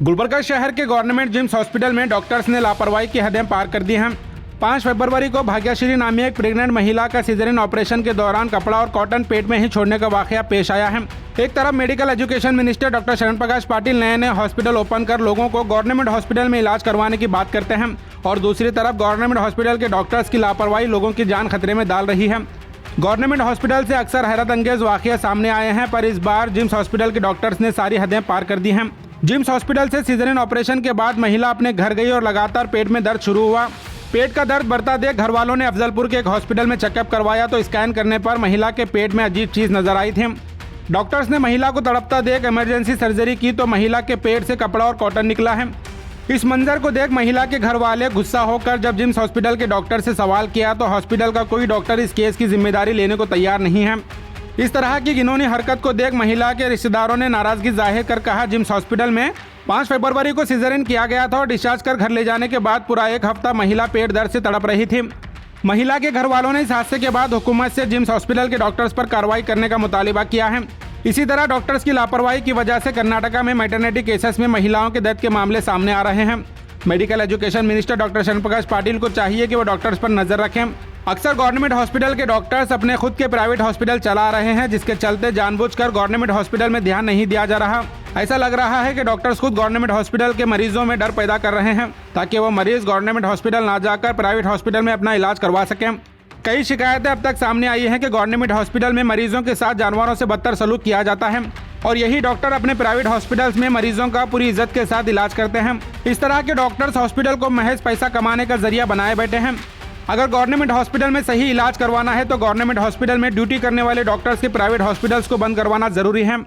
गुलबर्गा शहर के government gyms hospital में डॉक्टर्स ने लापरवाही की हदें पार कर दी हैं। 5 फरवरी को भाग्यश्री नामी एक प्रेग्नेंट महिला का सिजेरियन ऑपरेशन के दौरान कपड़ा और कॉटन पेट में ही छोड़ने का वाकया पेश आया है। एक तरफ मेडिकल एजुकेशन मिनिस्टर डॉक्टर शरण प्रकाश पाटिल नए हॉस्पिटल ओपन कर लोगों को गवर्नमेंट हॉस्पिटल में इलाज करवाने की बात करते हैं और दूसरी तरफ गवर्नमेंट हॉस्पिटल के डॉक्टर्स की लापरवाही लोगों की जान खतरे में डाल रही है। गवर्नमेंट हॉस्पिटल से अक्सर हैरत अंगेज वाकये सामने आए हैं, पर इस बार जिम्स हॉस्पिटल के डॉक्टर्स ने सारी हदें पार कर दी हैं। जिम्स हॉस्पिटल से सिजेरियन ऑपरेशन के बाद महिला अपने घर गई और लगातार पेट में दर्द शुरू हुआ। पेट का दर्द बढ़ता देख घर वालों ने अफजलपुर के एक हॉस्पिटल में चेकअप करवाया तो स्कैन करने पर महिला के पेट में अजीब चीज नजर आई थी। डॉक्टर्स ने महिला को तड़पता देख इमरजेंसी सर्जरी की तो महिला के पेट से कपड़ा और कॉटन निकला है। इस मंजर को देख महिला के घर वाले गुस्सा होकर जब जिम्स हॉस्पिटल के डॉक्टर से सवाल किया तो हॉस्पिटल का कोई डॉक्टर इस केस की जिम्मेदारी लेने को तैयार नहीं है। इस तरह की घिनौनी हरकत को देख महिला के रिश्तेदारों ने नाराजगी जाहिर कर कहा, जिम्स हॉस्पिटल में 5 फरवरी को सिजेरियन किया गया था और डिस्चार्ज कर घर ले जाने के बाद पूरा एक हफ्ता महिला पेट दर्द से तड़प रही थी। महिला के घर वालों ने इस हादसे के बाद हुकूमत से जिम्स हॉस्पिटल के डॉक्टर्स पर कार्रवाई करने का मुतालिबा किया है। इसी तरह डॉक्टर्स की लापरवाही की वजह से कर्नाटका में मैटरनिटी केसेस में महिलाओं के दर्द के मामले सामने आ रहे हैं। मेडिकल एजुकेशन मिनिस्टर डॉक्टर शरण प्रकाश पाटिल को चाहिए कि वो डॉक्टर्स पर नजर रखें। अक्सर गवर्नमेंट हॉस्पिटल के डॉक्टर्स अपने खुद के प्राइवेट हॉस्पिटल चला रहे हैं, जिसके चलते जानबूझकर गवर्नमेंट हॉस्पिटल में ध्यान नहीं दिया जा रहा। ऐसा लग रहा है कि डॉक्टर्स खुद गवर्नमेंट हॉस्पिटल के मरीजों में डर पैदा कर रहे हैं ताकि वो मरीज गवर्नमेंट हॉस्पिटल ना जाकर प्राइवेट हॉस्पिटल में अपना इलाज करवा सकें। कई शिकायतें अब तक सामने आई हैं कि गवर्नमेंट हॉस्पिटल में मरीजों के साथ जानवरों से बदतर सलूक किया जाता है और यही डॉक्टर अपने प्राइवेट हॉस्पिटल्स में मरीजों का पूरी इज्जत के साथ इलाज करते हैं। इस तरह के डॉक्टर्स हॉस्पिटल को महज पैसा कमाने का जरिया बनाए बैठे हैं। अगर गवर्नमेंट हॉस्पिटल में सही इलाज करवाना है तो गवर्नमेंट हॉस्पिटल में ड्यूटी करने वाले डॉक्टर्स के प्राइवेट हॉस्पिटल्स को बंद करवाना जरूरी है।